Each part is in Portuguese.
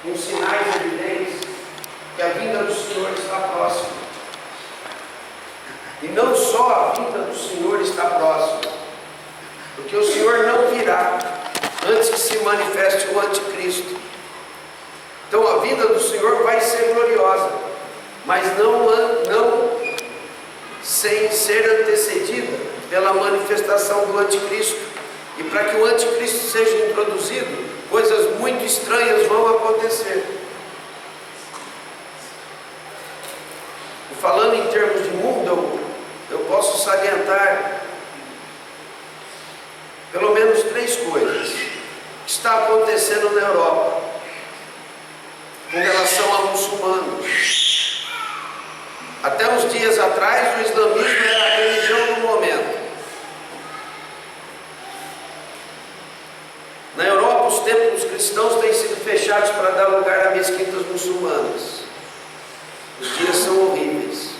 com sinais evidentes que a vinda do Senhor está próxima. E não só a vinda do Senhor está próxima, porque o Senhor não virá antes que se manifeste o anticristo. Então a vinda do Senhor vai ser gloriosa, mas não sem ser antecedida pela manifestação do anticristo. E para que o anticristo seja introduzido, coisas muito estranhas vão acontecer. E falando em termos de mundo, eu posso salientar pelo menos 3 coisas que está acontecendo na Europa com relação a muçulmanos. Até uns dias atrás, o islamismo era a religião do momento. Na Europa, os templos cristãos têm sido fechados para dar lugar a mesquitas muçulmanas. Os dias são horríveis.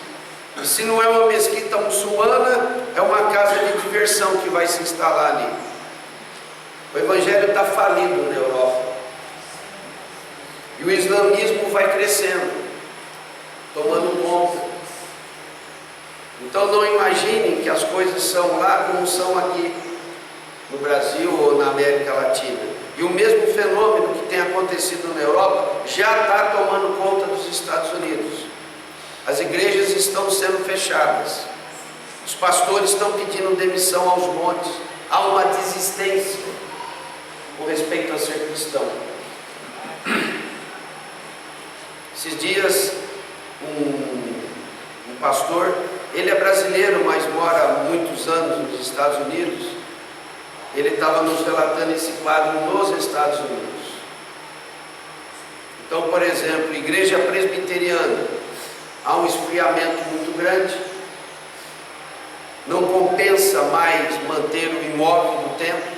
E se não é uma mesquita muçulmana, é uma casa de diversão que vai se instalar ali. O evangelho está falido na Europa. E o islamismo vai crescendo, tomando conta. Então não imaginem que as coisas são lá como são aqui no Brasil ou na América Latina. E o mesmo fenômeno que tem acontecido na Europa já está tomando conta dos Estados Unidos. As igrejas estão sendo fechadas. Os pastores estão pedindo demissão aos montes. Há uma desistência com respeito a ser cristão. Esses dias, um pastor, ele é brasileiro, mas mora há muitos anos nos Estados Unidos. Ele estava nos relatando esse quadro nos Estados Unidos. Então, por exemplo, igreja presbiteriana, há um esfriamento muito grande. Não compensa mais manter o imóvel do templo.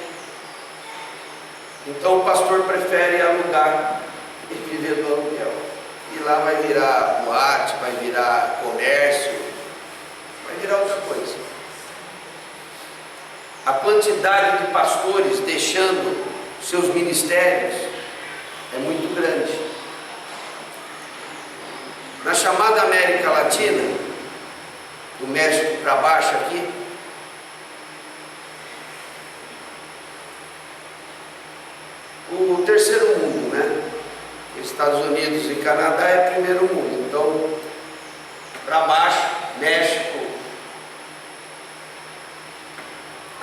Então o pastor prefere alugar e viver do aluguel. E lá vai virar boate, vai virar comércio, vai virar outra coisa. A quantidade de pastores deixando seus ministérios é muito grande. Na chamada América Latina, do México para baixo aqui, o terceiro mundo, né? Estados Unidos e Canadá é primeiro mundo. Então, para baixo, México,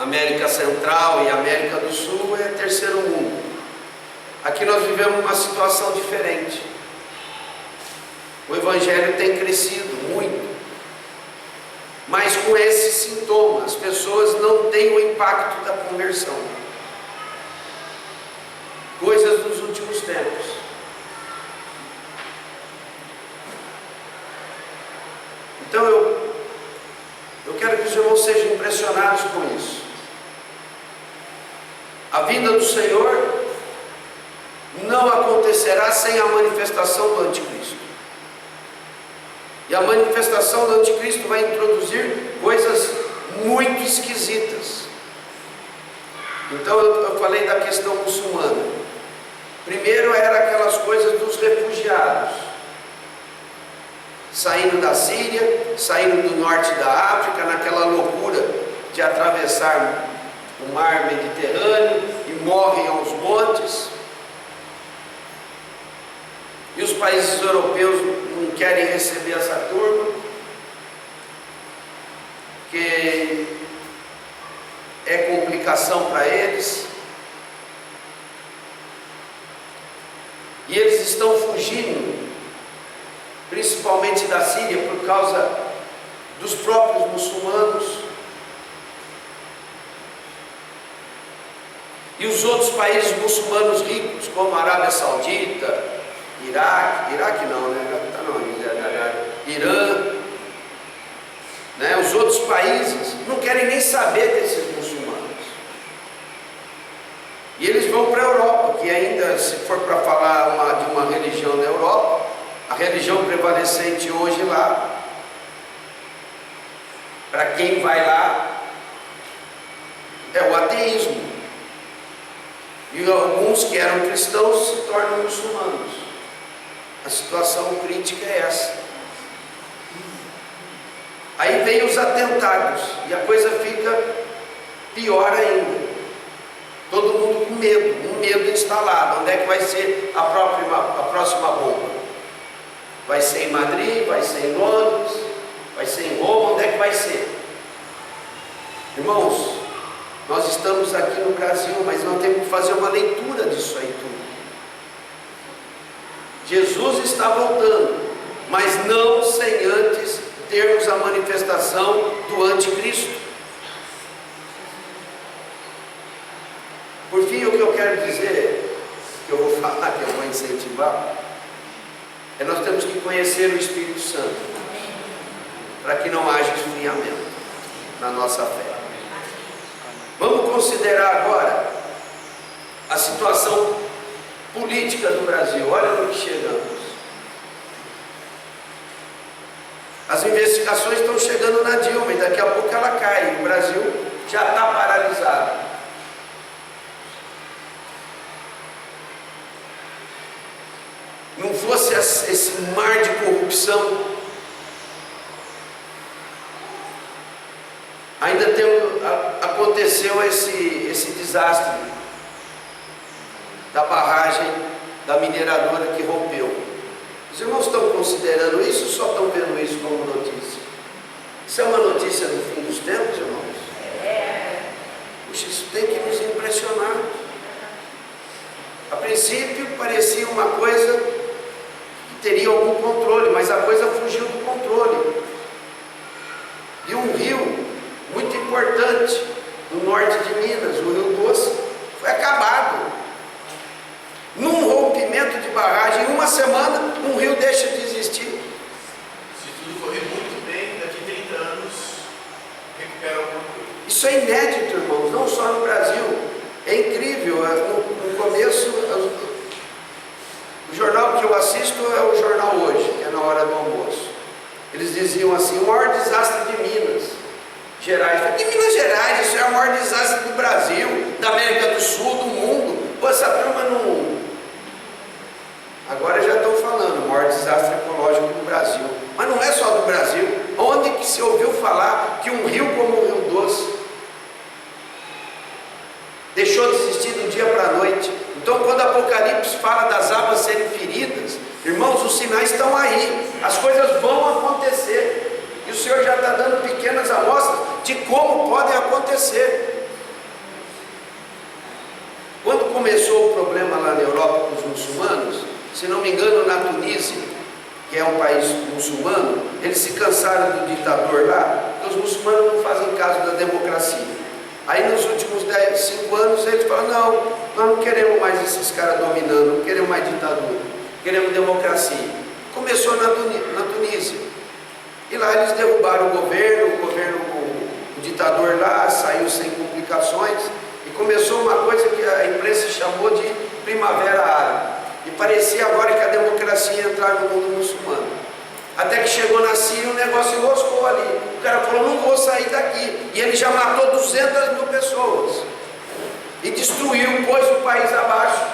América Central e América do Sul é terceiro mundo. Aqui nós vivemos uma situação diferente. O evangelho tem crescido muito, mas com esses sintomas, as pessoas não têm o impacto da conversão. Coisas dos últimos tempos. Então eu quero que os irmãos sejam impressionados com isso. A vinda do Senhor não acontecerá sem a manifestação do anticristo. E a manifestação do anticristo vai introduzir coisas muito esquisitas. Então eu falei da questão muçulmana. Primeiro era aquelas coisas dos refugiados, saindo da Síria, saindo do norte da África, naquela loucura de atravessar o mar Mediterrâneo e morrem aos montes. E os países europeus não querem receber essa turma, porque é complicação para eles. E eles estão fugindo, principalmente da Síria, por causa dos próprios muçulmanos. E os outros países muçulmanos ricos, como a Arábia Saudita, Iraque não, né? Irã, né? Os outros países não querem nem saber desses muçulmanos. E eles vão para a Europa, que ainda, se for para falar de uma religião na Europa, a religião prevalecente hoje lá, para quem vai lá, é o ateísmo. E alguns que eram cristãos se tornam muçulmanos. A situação crítica é essa. Aí vem os atentados e a coisa fica pior ainda. Todo mundo com medo, um medo instalado. Onde é que vai ser a próxima bomba? Vai ser em Madrid, vai ser em Londres, vai ser em Roma, onde é que vai ser? Irmãos, nós estamos aqui no Brasil, mas nós temos que fazer uma leitura disso aí tudo. Jesus está voltando, mas não sem antes termos a manifestação do anticristo. Por fim, o que eu quero dizer, que eu vou falar, que eu vou incentivar, é nós temos que conhecer o Espírito Santo, para que não haja esfriamento na nossa fé. Vamos considerar agora a situação política do Brasil. Olha no que chegamos. As investigações estão chegando na Dilma e daqui a pouco ela cai. O Brasil já está paralisado. Não fosse esse mar de corrupção, ainda aconteceu esse desastre da barragem da mineradora que rompeu. Os irmãos estão considerando isso ou só estão vendo isso como notícia? Isso é uma notícia do fim dos tempos, irmãos? Puxa, isso tem que nos impressionar. A princípio parecia uma coisa que teria algum controle, mas a coisa fugiu do controle. E um rio muito importante no norte de Minas, o Rio Doce, foi acabado. Num rompimento de barragem, em uma semana, um rio deixa de existir. Se tudo correr muito bem, daqui a 30 anos, recupera alguma coisa. Isso é inédito, irmãos, não só no Brasil. É incrível. No começo, o jornal que eu assisto é o Jornal Hoje, que é na hora do almoço. Eles diziam assim: o maior desastre de Minas Gerais. Que Minas Gerais? Isso é o maior desastre do Brasil, da América do Sul, do mundo. Pô, essa turma não... Agora já estão falando, o maior desastre ecológico do Brasil. Mas não é só do Brasil. Onde que se ouviu falar que um rio como o Rio Doce deixou de existir do dia para a noite? Então, quando Apocalipse fala das águas serem feridas, irmãos, os sinais estão aí. As coisas vão acontecer. E o Senhor já está dando pequenas amostras de como podem acontecer. Quando começou o problema lá na Europa com os muçulmanos, se não me engano, na Tunísia, que é um país muçulmano, eles se cansaram do ditador lá, porque os muçulmanos não fazem caso da democracia. Aí nos últimos 5 anos eles falaram: não, nós não queremos mais esses caras dominando, não queremos mais ditadura, queremos democracia. Começou na Tunísia, e lá eles derrubaram o governo, o ditador lá saiu sem complicações, e começou uma coisa que a imprensa chamou de Primavera Árabe. E parecia agora que a democracia ia entrar no mundo muçulmano. Até que chegou na Síria, o negócio enroscou ali. O cara falou: não vou sair daqui. E ele já matou 200.000 pessoas. E destruiu, pôs o país abaixo.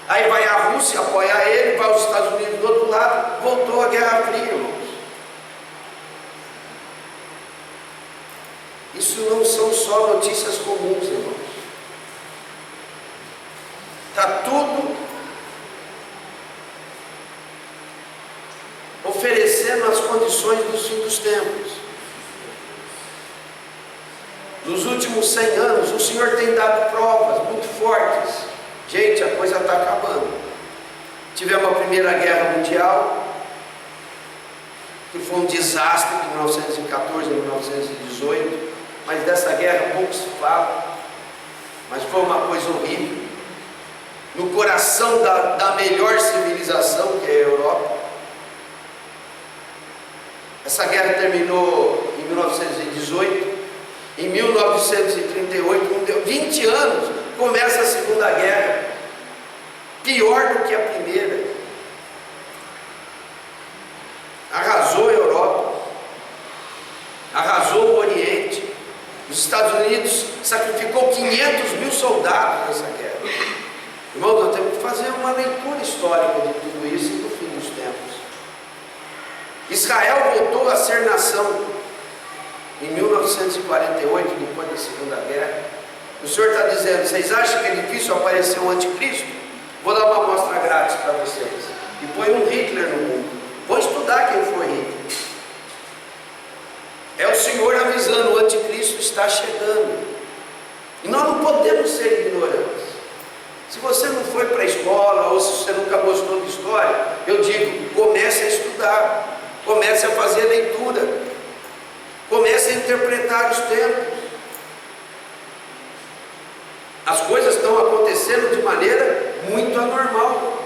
Aí vai a Rússia apoiar ele, vai os Estados Unidos do outro lado. Voltou a Guerra Fria, irmãos. Isso não são só notícias comuns, irmãos. Está tudo oferecendo as condições dos fins dos tempos. Nos últimos 100 anos, o Senhor tem dado provas muito fortes. Gente, a coisa está acabando. Tivemos a Primeira Guerra Mundial, que foi um desastre de 1914 a 1918, mas dessa guerra pouco se fala, mas foi uma coisa horrível. No coração da melhor civilização, que é a Europa. Essa guerra terminou em 1918, em 1938, não deu 20 anos, começa a Segunda Guerra, pior do que a primeira. Arrasou a Europa, arrasou o Oriente. Os Estados Unidos sacrificou 500.000 soldados nessa guerra. Irmãos, nós temos que fazer uma leitura histórica de tudo isso e do fim dos Israel voltou a ser nação em 1948, depois da Segunda Guerra. O Senhor está dizendo: vocês acham que é difícil aparecer um anticristo? Vou dar uma amostra grátis para vocês. E põe um Hitler no mundo. Vou estudar quem foi Hitler. É o Senhor avisando: o anticristo está chegando. E nós não podemos ser ignorantes. Se você não foi para a escola, ou se você nunca gostou de história, eu digo: comece a estudar, comece a fazer leitura, comece a interpretar os tempos. As coisas estão acontecendo de maneira muito anormal.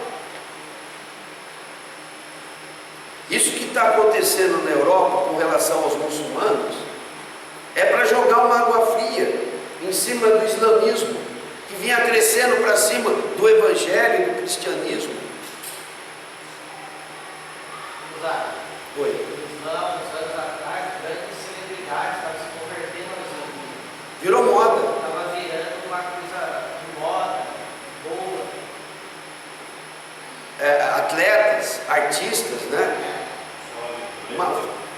Isso que está acontecendo na Europa com relação aos muçulmanos é para jogar uma água fria em cima do islamismo, que vinha crescendo para cima do evangelho e do cristianismo. Oi. Uns anos atrás, grandes celebridades estavam se convertendo ao islamismo. Virou moda. Estava virando uma coisa de moda, boa. Atletas, artistas, né?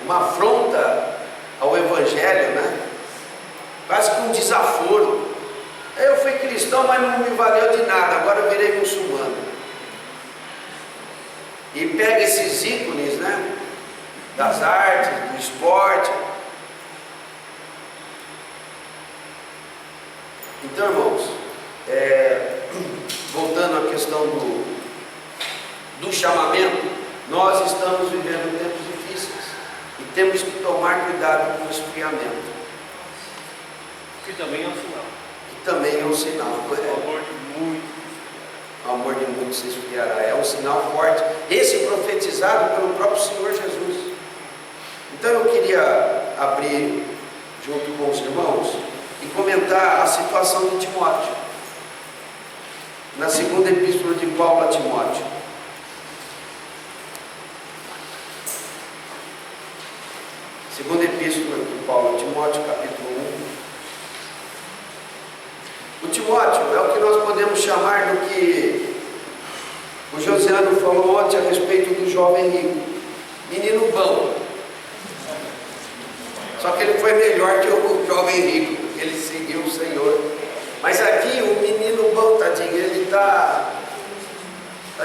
Uma afronta ao evangelho, né? Quase que um desaforo. Eu fui cristão, mas não me valeu de nada, agora eu virei muçulmano. E pega esses ícones, né? Das artes, do esporte. Então, irmãos, voltando à questão do chamamento, nós estamos vivendo tempos difíceis e temos que tomar cuidado com o esfriamento. Que também é um sinal. Que também é um sinal. O amor de muitos. O amor de muitos se esfriará. É um sinal forte. Esse profetizado pelo próprio Senhor Jesus. Então eu queria abrir junto com os irmãos e comentar a situação de Timóteo. Na segunda epístola de Paulo a Timóteo. Segunda epístola de Paulo a Timóteo, capítulo 1. O Timóteo é o que nós podemos chamar do que o Josiano falou ontem a respeito do jovem rico. Menino bom. Só que ele foi melhor que o jovem rico, porque ele seguiu o Senhor. Mas aqui o menino bom, tadinho, ele está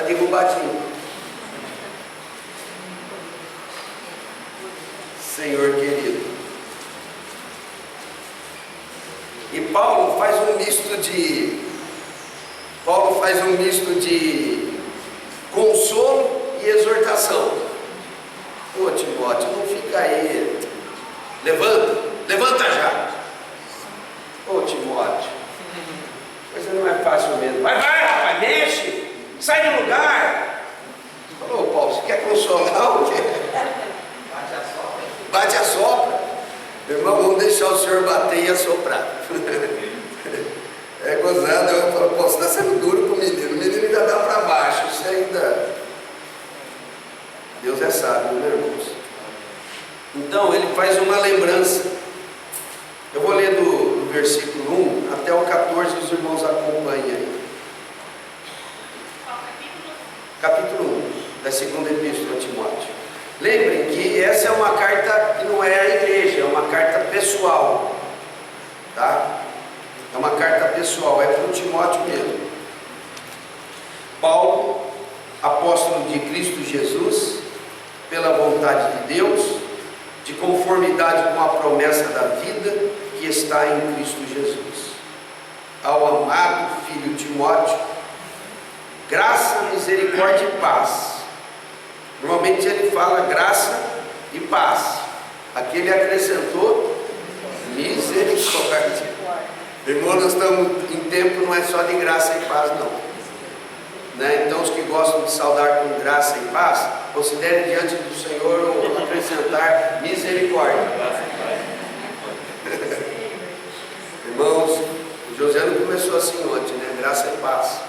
derrubadinho. Senhor querido. E Paulo faz um misto de consolo e exortação. Ô Timóteo, não fica aí. Levanta já. Ô Timóteo, coisa não é fácil mesmo. Vai, rapaz, mexe, sai do lugar. Falou, Paulo, você quer consolar o quê? Bate a sopra. Meu irmão, vamos deixar o senhor bater e assoprar. É gozado, eu falo, pô, você está sendo duro com o menino ainda dá para baixo, isso ainda. Deus é sábio, meus irmãos. Então ele faz uma lembrança. Eu vou ler do versículo 1 até o 14, os irmãos acompanhem aí. Capítulo 1 da segunda epístola a Timóteo. Lembrem que essa é uma carta que não é à igreja, é uma carta pessoal, tá? É uma carta pessoal, é para o Timóteo mesmo. Paulo, apóstolo de Cristo Jesus, pela vontade de Deus, de conformidade com a promessa da vida que está em Cristo Jesus. Ao amado filho Timóteo, graça, misericórdia e paz. Normalmente ele fala graça e paz. Aqui ele acrescentou misericórdia. Irmão, nós estamos em tempo, não é só de graça e paz, não. Né? Então os que gostam de saudar com graça e paz, considerem diante do Senhor acrescentar misericórdia. Irmãos, o Josiano começou assim ontem, né? Graça e paz.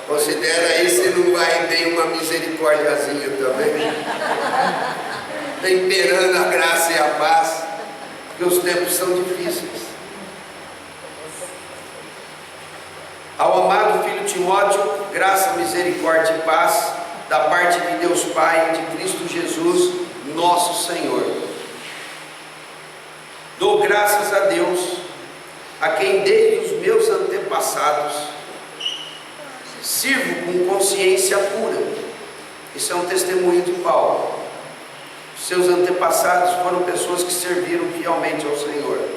Considera aí se não vai bem uma misericórdiazinha também. Temperando a graça e a paz, porque os tempos são difíceis. Ao amado filho Timóteo, graça, misericórdia e paz da parte de Deus Pai e de Cristo Jesus, nosso Senhor. Dou graças a Deus, a quem desde os meus antepassados sirvo com consciência pura. Isso é um testemunho de Paulo. Seus antepassados foram pessoas que serviram fielmente ao Senhor,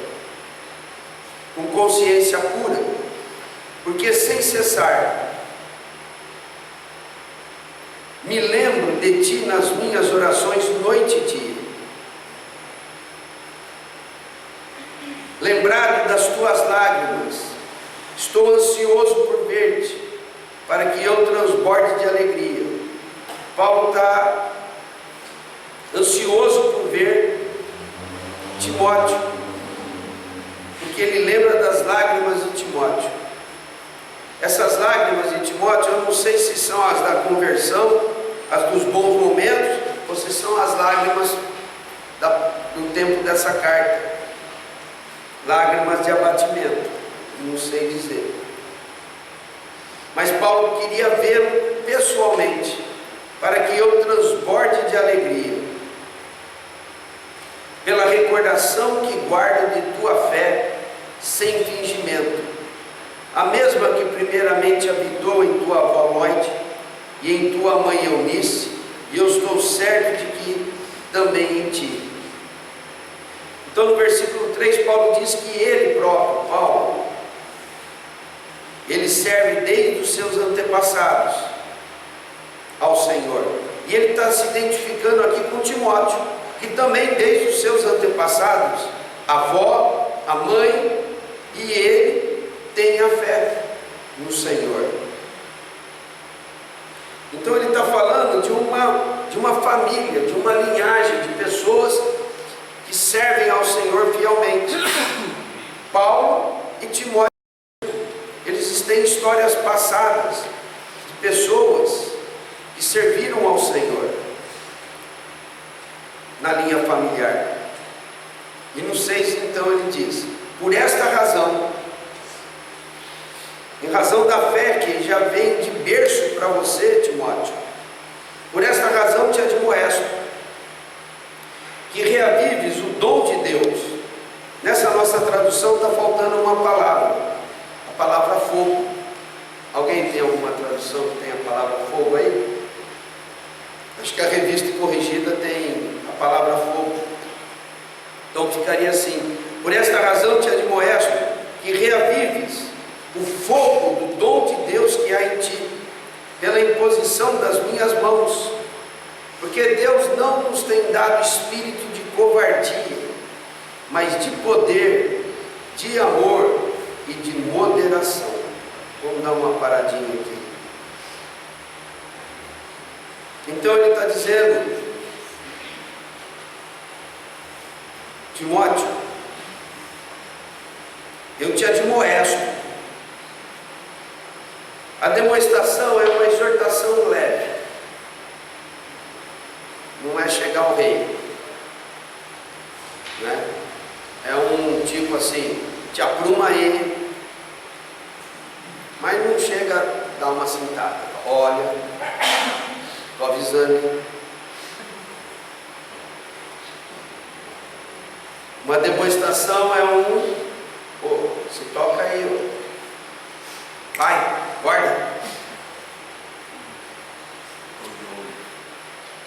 com consciência pura, porque sem cessar me lembro de ti nas minhas orações noite e dia. Lembrado das tuas lágrimas, estou ansioso por ver-te, para que eu transborde de alegria. Paulo está ansioso por ver Timóteo, porque ele lembra das lágrimas de Timóteo. Essas lágrimas de Timóteo, eu não sei se são as da conversão, as dos bons momentos, ou se são as lágrimas do tempo dessa carta, lágrimas de abatimento, não sei dizer. Mas Paulo queria vê-lo pessoalmente, para que eu transborde de alegria, pela recordação que guardo de tua fé, sem fingimento, a mesma que primeiramente habitou em tua avó Loide e em tua mãe Eunice, e eu estou certo de que também em ti. Então no versículo 3, Paulo diz que ele próprio, Paulo, ele serve desde os seus antepassados ao Senhor. E ele está se identificando aqui com Timóteo, que também desde os seus antepassados, a avó, a mãe e ele tem a fé no Senhor. Então ele está falando de uma família, de uma linhagem de pessoas que servem ao Senhor fielmente. Paulo e Timóteo, eles têm histórias passadas de pessoas que serviram ao Senhor na linha familiar. E no 6 então ele diz: por esta razão, em razão da fé que já vem de berço para você, Timóteo, por esta razão te admoesto, que reavives o dom de Deus. Nessa nossa tradução está faltando uma palavra, a palavra fogo. Alguém tem alguma tradução que tem a palavra fogo aí? Acho que a revista corrigida tem a palavra fogo. Então ficaria assim: por esta razão te admoesto, que reavives o fogo do dom de Deus que há em ti, pela imposição das minhas mãos, porque Deus não nos tem dado espírito de covardia, mas de poder, de amor e de moderação. Vamos dar uma paradinha aqui. Então ele está dizendo: Timóteo, eu te admoesto. A demonstração é uma exortação leve, não é chegar ao rei, né? É um tipo assim, te apruma aí, mas não chega a dar uma cintada. Olha, estou avisando. Uma demonstração é se toca aí, vai, guarda.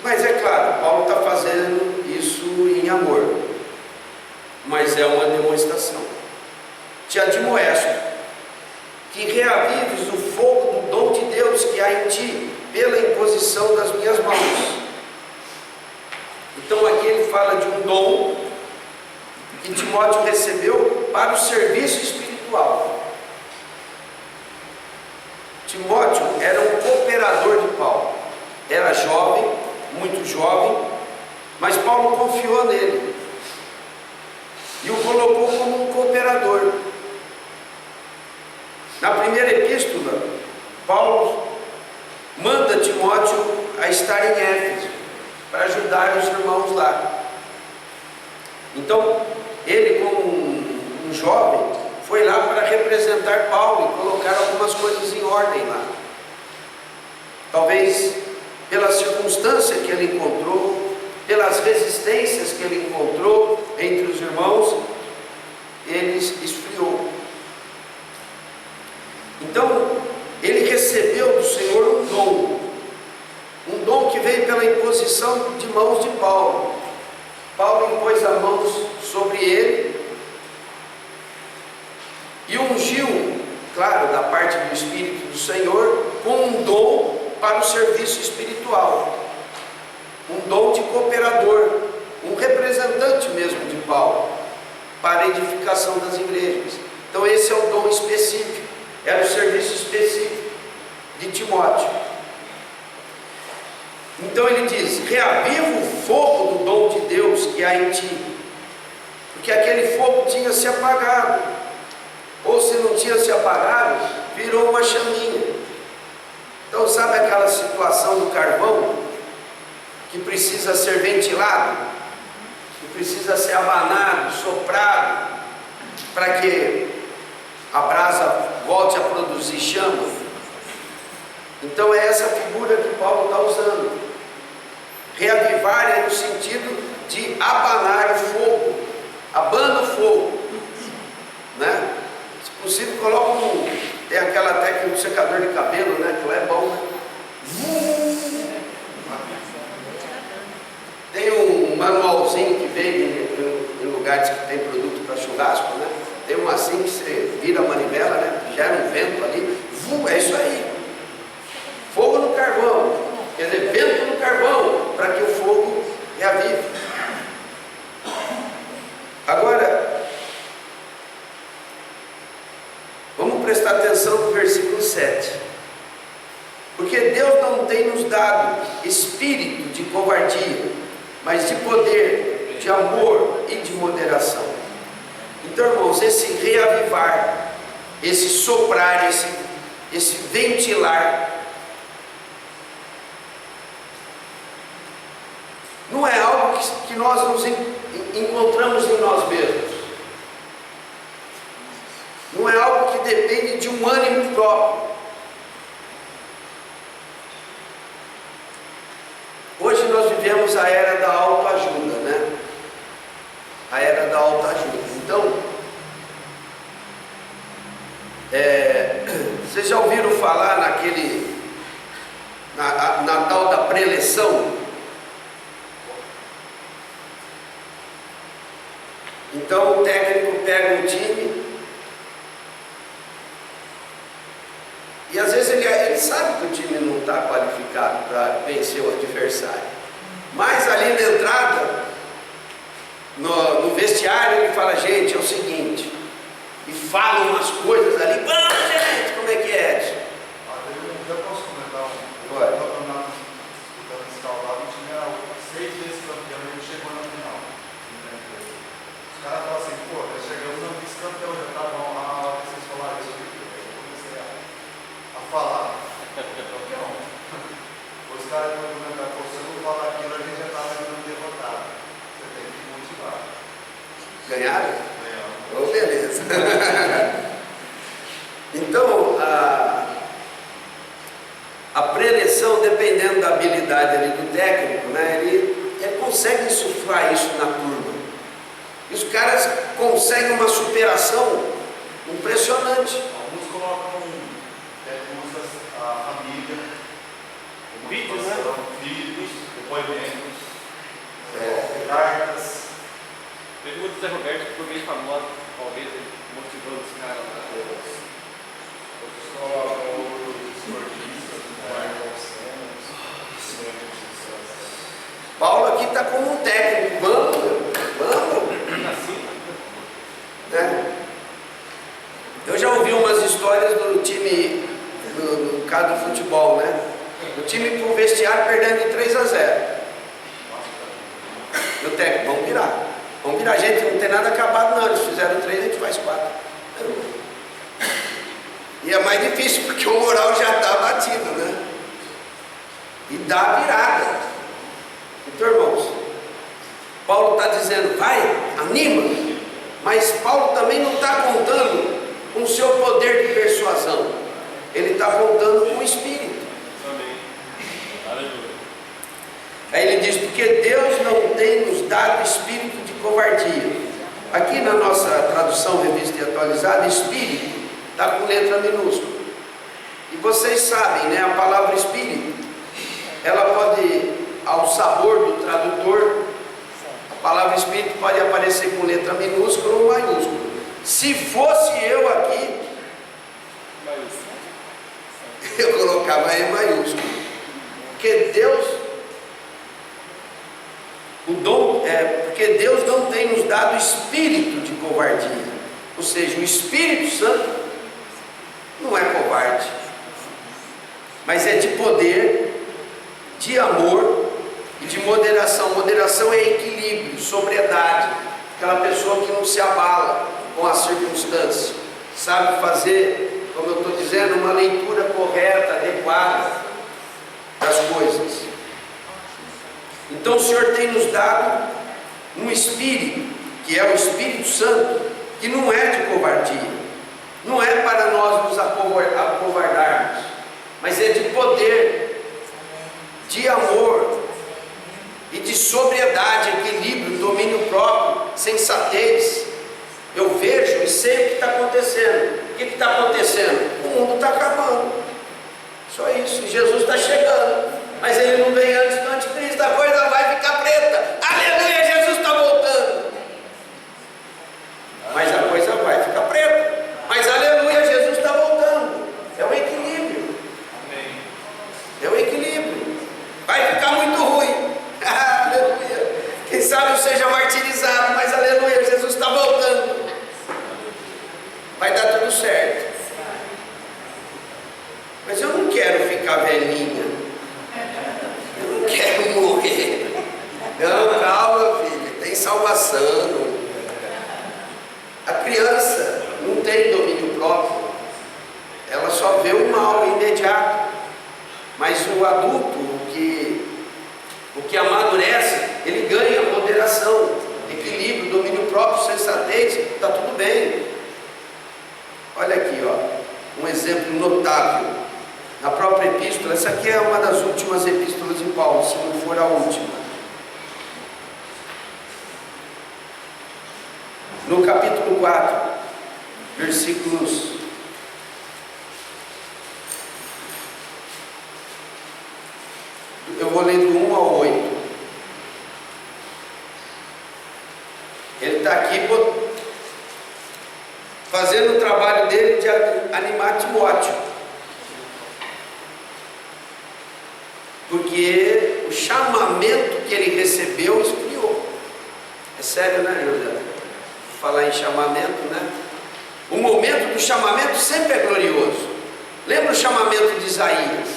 Mas é claro, Paulo está fazendo isso em amor, mas é uma demonstração. Te admoesto, que reavives o fogo do dom de Deus que há em ti, pela imposição das minhas mãos. Então aqui ele fala de um dom que Timóteo recebeu para o serviço espiritual. Timóteo era um cooperador de Paulo, era jovem, muito jovem, mas Paulo confiou nele e o colocou como um cooperador. Na primeira epístola, Paulo manda Timóteo a estar em Éfeso para ajudar os irmãos lá. Então ele, como um jovem, foi lá para representar Paulo e colocar algumas coisas em ordem lá. Talvez pela circunstância que ele encontrou, pelas resistências que ele encontrou entre os irmãos, ele esfriou. Então, ele recebeu do Senhor um dom que veio pela imposição de mãos de Paulo. Paulo impôs as mãos sobre ele e ungiu, claro, da parte do Espírito do Senhor, com um dom para o serviço espiritual, um dom de cooperador, um representante mesmo de Paulo, para a edificação das igrejas. Então esse é o dom específico, era o serviço específico de Timóteo. Então ele diz: reaviva o fogo do dom de Deus que há em ti, porque aquele fogo tinha se apagado, ou se não tinha se apagado, virou uma chaminha. Então sabe aquela situação do carvão que precisa ser ventilado, que precisa ser abanado, soprado, para que a brasa volte a produzir chama? Então é essa figura que Paulo está usando. Reavivar é no sentido de abanar o fogo, abana o fogo, né? Se possível, coloca tem aquela técnica do secador de cabelo, né? Que é bom, né? Tem um manualzinho que vem em lugares que tem produto para churrasco, né? Tem um assim que você vira a manivela, né? Gera um vento ali, é isso aí. Fogo no carvão, quer dizer, vento no carvão, para que o fogo reavive. Agora, vamos prestar atenção no versículo 7. Porque Deus não tem nos dado espírito de covardia, mas de poder, de amor e de moderação. Então, irmãos, esse reavivar, esse soprar, esse ventilar, não é algo que nós nos encontramos em nós mesmos. Não é algo que depende de um ânimo próprio. Hoje nós vivemos a era da autoajuda, né? A era da autoajuda. Então, vocês já ouviram falar na tal da preleção? Então o técnico pega um time e às vezes ele sabe que o time não está qualificado para vencer o adversário, mas ali na entrada, no vestiário, ele fala: gente, é o seguinte, e fala umas coisas ali. Vamos, gente, como é que é? Eu posso comentar um Pode. campeonato disputando esse calvado, o time era 6 vezes campeão e ele chegou na final. Os caras falam assim: pô, nós chegamos no vice-campeão, já tá bom. A hora que vocês falaram isso, eu comecei a falar: campeão. Os caras vão comentar: pô, se eu não falar aquilo, a gente já estava sendo derrotado. Você tem que motivar. Ganharam? Ganhamos. Oh, beleza. Então, a preleção, dependendo da habilidade ali do técnico, né, ele consegue insuflar isso na turma. E os caras conseguem uma superação impressionante. Alguns colocam a família, Vídeos, né? Vídeos, depoimentos, cartas. Teve o Zé Roberto, que foi bem famoso, talvez, motivando esse cara lá. Outros colocam os esportistas, Paulo aqui está como um técnico. Vamos. Assim, Né? Eu já ouvi umas histórias do time, no caso do futebol, né? O time pro vestiário perdendo de 3-0. E o técnico: vamos virar. Vamos virar, gente, não tem nada acabado não. Eles fizeram 3, a gente faz 4. E é mais difícil porque o moral já está batido, né? E dá a virada. Então, irmãos, Paulo está dizendo: vai, anima. Mas Paulo também não está contando com o seu poder de persuasão. Ele está contando com o Espírito. amém. Aleluia. porque Deus não tem nos dado espírito de covardia. Aqui na nossa tradução revista e atualizada, espírito está com letra minúscula. E vocês sabem, né, a palavra espírito, ela pode, ao sabor do tradutor, a palavra espírito pode aparecer com letra minúscula ou maiúscula. Se fosse eu aqui, eu colocava em maiúsculo, porque Deus não tem nos dado espírito de covardia. Ou seja, o Espírito Santo não é covarde, mas é de poder, de amor e de moderação. Moderação é equilíbrio, sobriedade, aquela pessoa que não se abala com a circunstância, sabe fazer, como eu estou dizendo, uma leitura correta, adequada das coisas. Então o Senhor tem nos dado um Espírito, que é o Espírito Santo, que não é de covardia, não é para nós nos acovardarmos, mas é de poder, de amor e de sobriedade, equilíbrio, domínio próprio, sensatez. Eu vejo e sei o que está acontecendo. O que está acontecendo? O mundo está acabando. Só isso. Jesus está chegando, mas ele não vem antes do anticristo. A coisa vai ficar preta. Aleluia, Jesus está voltando. Mas a coisa vai ficar preta. Mas aleluia, Jesus está voltando. É um equilíbrio. É um equilíbrio. Vai ficar muito ruim. Aleluia. Quem sabe eu seja martirizado, mas aleluia, Jesus está voltando. Vai dar tudo certo. Mas eu não quero ficar velhinha. Eu não quero morrer. Não, calma, filha, tem salvação. A criança não tem domínio próprio. Ela só vê o mal imediato. Mas o adulto, o que amadurece, ele ganha moderação, equilíbrio, domínio próprio, sensatez, está tudo bem. Olha aqui, ó, um exemplo notável. Na própria epístola, essa aqui é uma das últimas epístolas de Paulo, se não for a última. No capítulo 4, versículos 1 ao 8. Ele está aqui fazendo o trabalho dele de animar Timóteo, porque o chamamento que ele recebeu esfriou. É sério, né, José? Falar em chamamento, né? O momento do chamamento sempre é glorioso. Lembra o chamamento de Isaías?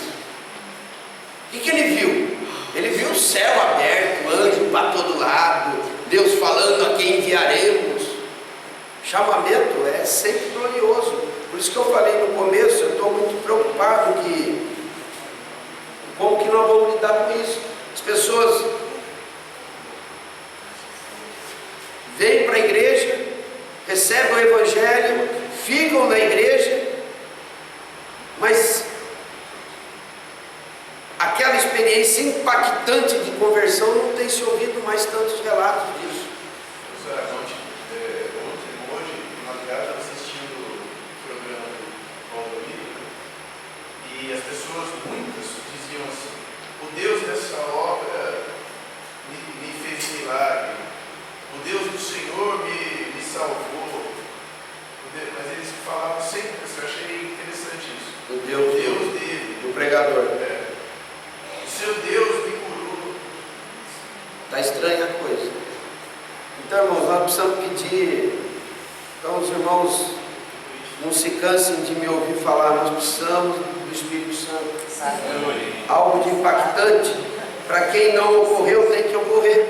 O que ele viu? Ele viu o céu aberto, anjo para todo lado, Deus falando: a quem enviaremos. Chamamento é sempre glorioso. Por isso que eu falei no começo, eu estou muito preocupado como que nós vamos lidar com isso. As pessoas vêm para a igreja, recebem o evangelho, ficam na igreja, mas aquela experiência impactante de conversão não tem se ouvido mais tantos relatos disso. Hoje, de madrugada, estava assistindo o programa do Paulo Miller, e as pessoas, muitas, diziam assim: o Deus dessa obra me fez milagre, o Deus do Senhor me salvou. Mas eles falavam sempre, eu achei interessante isso. O Deus dele, do pregador. O seu Deus me curou. Está estranha a coisa. Então, irmãos, nós precisamos pedir. Então, os irmãos não se cansem de me ouvir falar. Nós precisamos do Espírito Santo. Algo de impactante. Para quem não ocorreu, tem que ocorrer.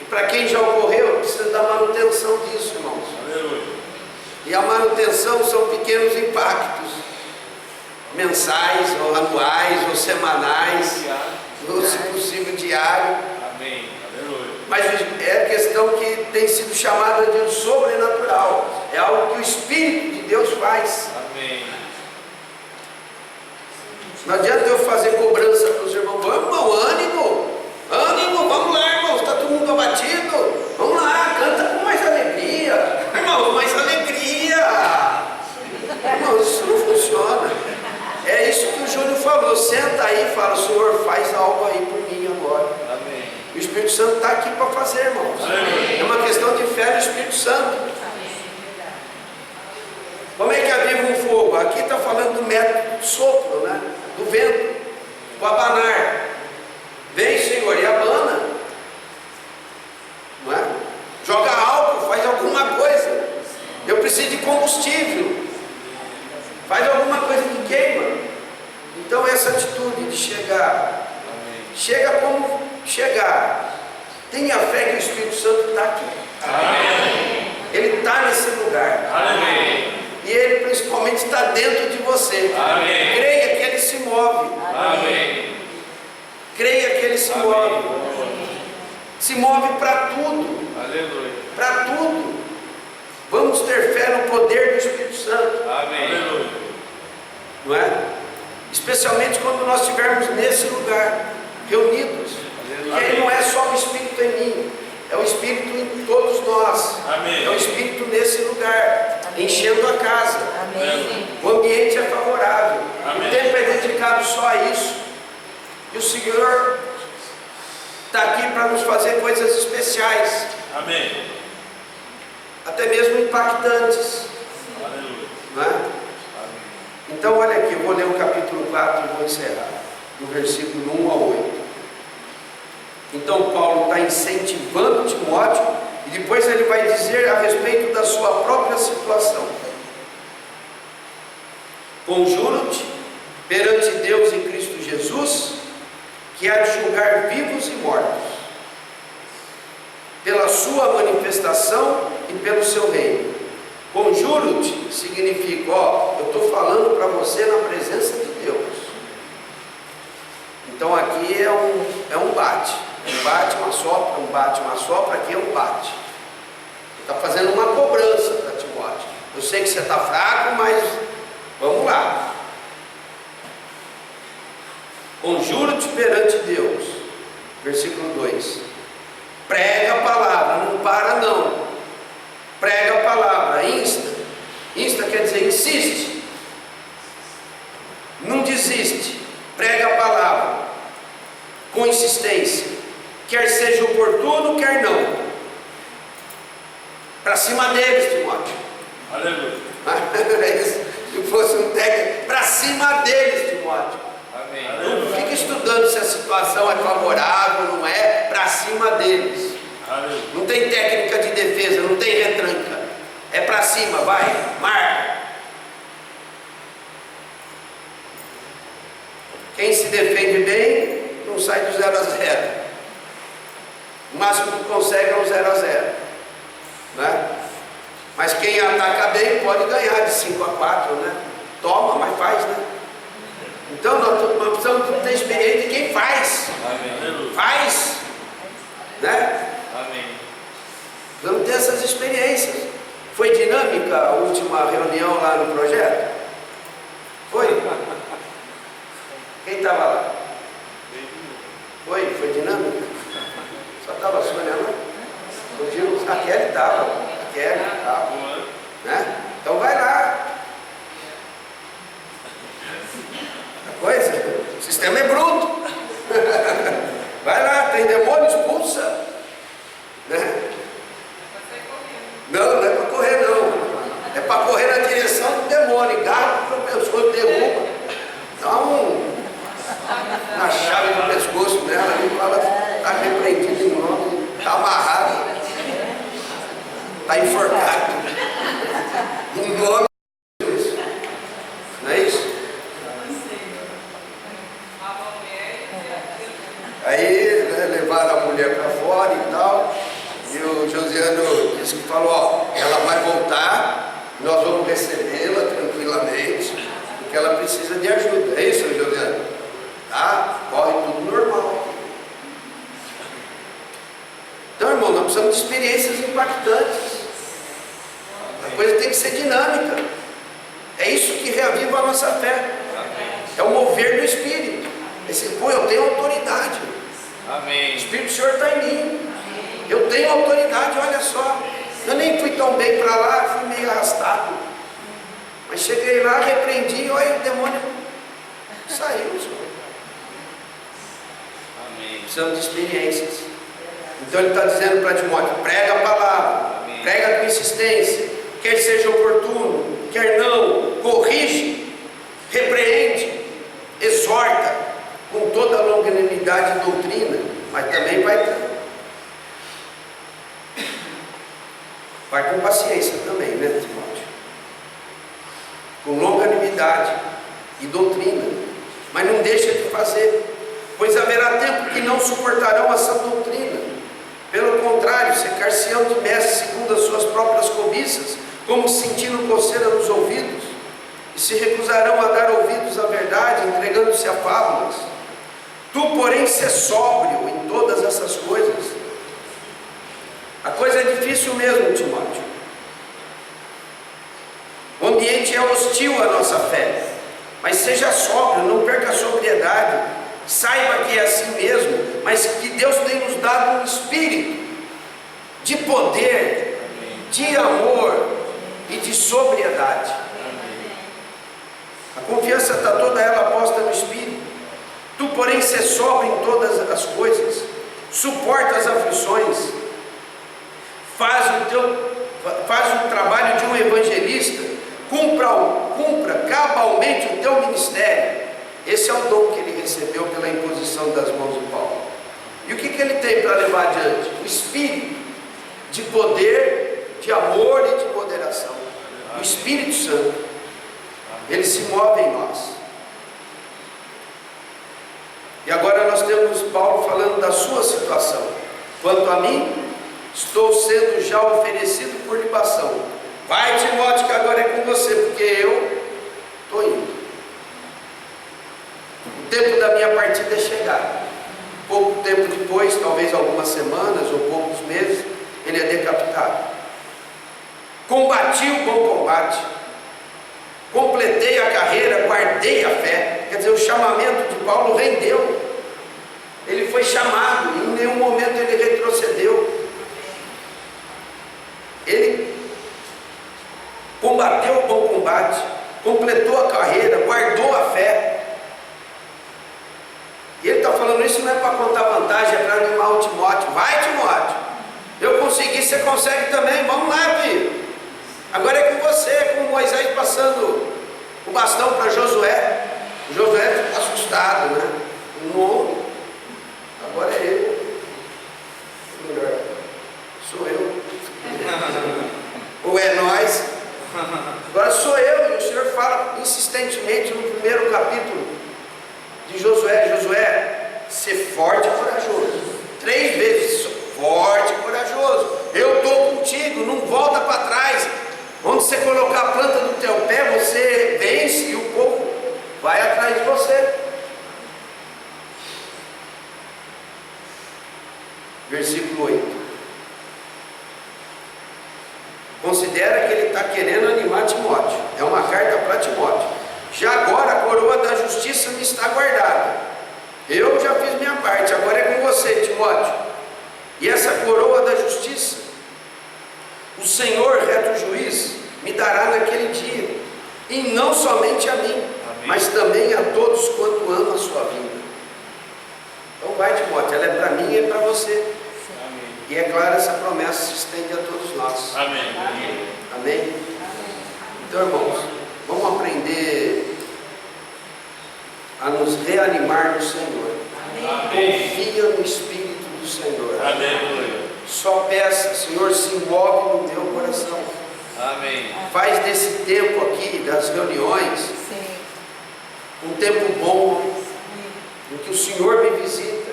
E para quem já ocorreu, precisa da manutenção disso, irmãos. E a manutenção são pequenos impactos, mensais, ou anuais, ou semanais, ou se possível diário. Amém. Aleluia. Mas é questão que tem sido chamada de sobrenatural. É algo que o Espírito de Deus faz. Amém. Não adianta eu fazer cobrança para os irmãos: vamos, irmão, ânimo, vamos mundo abatido. Vamos lá, canta com mais alegria. Irmão, mais alegria. Irmão, isso não funciona. É isso que o Júnior falou. Senta aí e fala: Senhor, faz algo aí por mim agora. Amém. O Espírito Santo está aqui para fazer, irmãos. É uma questão de fé no Espírito Santo. Como é que aviva um fogo? Aqui está falando do método do sopro, né? Do vento, do abanar. Vem, Senhor, e abana. Não é? Joga álcool, faz alguma coisa. Eu preciso de combustível. Faz alguma coisa que queima. Então essa atitude de chegar. Chega como chegar. Tenha fé que o Espírito Santo está aqui. Amém. Ele está nesse lugar. Amém. E Ele principalmente está dentro de você. Amém. Creia que Ele se move. Amém. Creia que Ele se move. Se move para tudo. Aleluia. Para tudo. Vamos ter fé no poder do Espírito Santo. Amém. Não é? Especialmente quando nós estivermos nesse lugar, reunidos. Porque aí não é só o Espírito em mim, é o Espírito em todos nós. Amém. É o Espírito nesse lugar, enchendo a casa. Amém. O ambiente é favorável. Amém. O tempo é dedicado só a isso. E o Senhor está aqui para nos fazer coisas especiais, Amém. até mesmo impactantes. Aleluia. Não é? Então olha aqui, eu vou ler o capítulo 4 e vou encerrar, do versículo 1 ao 8. Então Paulo está incentivando Timóteo e depois ele vai dizer a respeito da sua própria situação. Conjuro-te perante Deus em Cristo Jesus, que há de julgar vivos e mortos, pela sua manifestação e pelo seu reino. Conjuro-te significa, eu estou falando para você na presença de Deus. Então aqui é um bate. Um bate, uma sopra, um bate, uma sopra, aqui é um bate. Está fazendo uma cobrança para Timóteo. Eu sei que você está fraco, mas vamos lá. Conjuro-te perante Deus. Versículo 2. Prega a palavra, não para não. Prega a palavra, insta. Insta quer dizer insiste. Não desiste. Prega a palavra com insistência. Quer seja oportuno, quer não. Para cima deles, Timóteo. Aleluia. Se fosse um técnico, para cima deles, Timóteo. Amém. Não fica estudando se a situação é favorável, não é. Para cima deles. Aleluia. Não tem técnica de defesa, não tem retranca. É para cima, vai, marca. Quem se defende bem, não sai do 0 a 0. O máximo que consegue é um 0 a 0. Né? Mas quem ataca bem pode ganhar de 5 a 4, né? Toma, mas faz, né? Então nós precisamos ter experiência de quem faz. Amém. Faz. Né? Amém. Vamos ter essas experiências. Foi dinâmica a última reunião lá no projeto? Foi? Quem estava lá? Foi dinâmica? Só estava a Sônia lá? A Kelly estava. A Kelly estava. Né? Então vai lá. A coisa, o sistema é bruto. Vai lá, tem demônio, expulsa. Né? Não, não é para correr não. É para correr na direção do demônio. Garra para o pescoço, derruba. Dá uma chave no pescoço dela e fala, está repreendido em nome, está amarrado, está enforcado. Em nome de Jesus. Não é isso? Aí, né, levaram a mulher para fora e tal. E o Josiano disse que falou, ela vai voltar, nós vamos recebê-la tranquilamente, porque ela precisa de ajuda. É isso, Josiano? Tá? Corre tudo normal. Então, irmão, nós precisamos de experiências impactantes. A coisa tem que ser dinâmica. É isso que reaviva a nossa fé. É o mover do Espírito. Esse, eu tenho autoridade. Amém. O Espírito do Senhor está em mim. Eu tenho autoridade, olha só. Eu nem fui tão bem para lá, fui meio arrastado. Mas cheguei lá, repreendi, olha, o demônio saiu. Amém. Precisamos de experiências. Então ele está dizendo para Timóteo: prega a palavra, Amém. prega com insistência, quer seja oportuno, quer não, corrige, repreende, exorta com toda a longanimidade e doutrina, mas também vai com paciência também, né, Timóteo? Com longanimidade e doutrina, mas não deixa de fazer, pois haverá tempo que não suportarão essa doutrina. Pelo contrário, secar-se-ão de mestres segundo as suas próprias cobiças, como sentindo coceira nos ouvidos, e se recusarão a dar ouvidos à verdade, entregando-se a fábulas. Tu, porém, se sóbrio em todas essas coisas. A coisa é difícil mesmo, Timóteo. O ambiente é hostil à nossa fé, mas seja sóbrio, não perca a sobriedade. Saiba que é assim mesmo, mas que Deus tem nos dado um espírito de poder, de amor e de sobriedade. A confiança está toda ela posta no espírito. Tu, porém, se sóbrio em todas as coisas, suporta as aflições, faz o trabalho de um evangelista, cumpra cabalmente o teu ministério. Esse é o dom que ele recebeu pela imposição das mãos de Paulo. E o que ele tem para levar adiante? O espírito de poder, de amor e de moderação. O Espírito Santo, ele se move em nós. E agora nós temos Paulo falando da sua situação. Quanto a mim, estou sendo já oferecido por libação. Vai, Timóteo, que agora é com você, porque eu estou indo. O tempo da minha partida é chegado. Pouco tempo depois, talvez algumas semanas ou poucos meses, ele é decapitado. Combati o bom combate, completei a carreira, guardei a fé. Quer dizer, o chamamento de Paulo rendeu. Ele foi chamado, em nenhum momento ele retrocedeu. Ele combateu o bom combate, completou a carreira, guardou a fé. E ele está falando isso não é para contar vantagem, é para animar o Timóteo. Vai, Timóteo, eu consegui, você consegue também, vamos lá, filho. Agora é com você, é com Moisés passando o bastão para Josué. Josué ficou assustado, né? Não, agora é eu. Melhor, sou eu. Ou é nós. Agora sou eu. E o Senhor fala insistentemente no primeiro capítulo de Josué: Josué, ser forte e corajoso. 3 vezes, forte e corajoso. Eu estou contigo, não volta para trás. Onde você colocar a planta do teu pé, você vence e o povo vai atrás de você. Versículo 8. Considera que ele está querendo animar Timóteo. É uma carta para Timóteo. Já agora a coroa da justiça me está guardada. Eu já fiz minha parte, agora é com você, Timóteo. E essa coroa da justiça, o Senhor, reto juiz, me dará naquele dia. E não somente a mim, mas também a todos quanto amam a sua vida. Então vai, Timóteo, ela é para mim e é para você. E é claro, essa promessa se estende a todos nós. Amém. Amém? Então, irmãos, vamos aprender a nos reanimar no Senhor. Confia no Espírito do Senhor. Amém. Só peça: Senhor, se move no meu coração. Amém. Faz desse tempo aqui, das reuniões, um tempo bom, em que o Senhor me visita.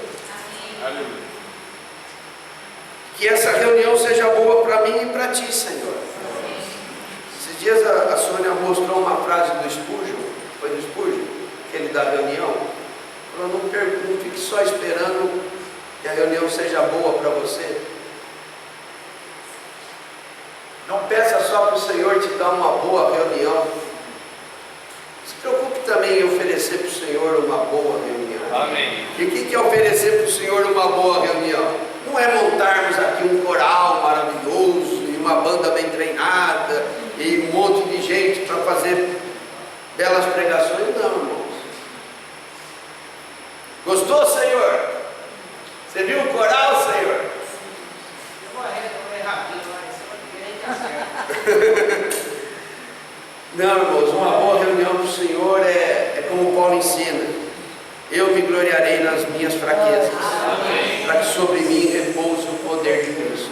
Aleluia. Que essa reunião seja boa para mim e para ti, Senhor. Esses dias a Sônia mostrou uma frase do Spurgeon, foi do Spurgeon, aquele da reunião. Falou: não fique só esperando que a reunião seja boa para você. Não peça só para o Senhor te dar uma boa reunião. Se preocupe também em oferecer para o Senhor uma boa reunião. Amém. E o que é oferecer para o Senhor uma boa reunião? não é montarmos aqui um coral maravilhoso e uma banda bem treinada e um monte de gente para fazer belas pregações, não, irmãos. Gostou, Senhor? Você viu o coral, Senhor? Eu vou resolver rápido, mas eu não queria que certo. Não, irmãos, uma boa reunião do Senhor é como Paulo ensina: eu me gloriarei nas minhas fraquezas, para que sobre mim repouse o poder de Cristo.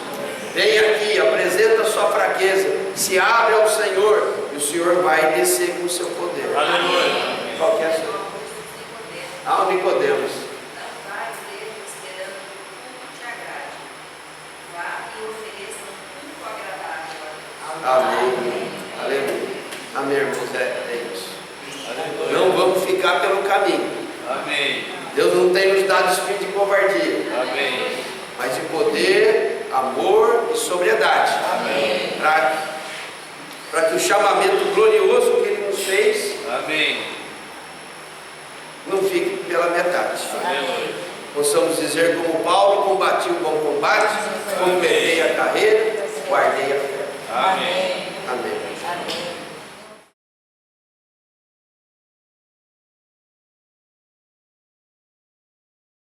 Vem aqui, apresenta a sua fraqueza, se abre ao Senhor, e o Senhor vai descer com o seu poder. Aleluia. Qual que é a sua? Ah, o Nicodemos. Não vai mesmo esperando que o culto te agrade. Vá e ofereça um culto agradável. Amém. Aleluia. Amém, irmãos. É isso. Aleluia. Não vamos ficar pelo caminho. Amém. Deus não tem nos dado espírito de covardia, Amém. mas de poder, amor e sobriedade. Amém. Para que o chamamento glorioso que Ele nos fez Amém. não fique pela metade. Aleluia. Possamos dizer como Paulo: combati o bom combate, completei a carreira,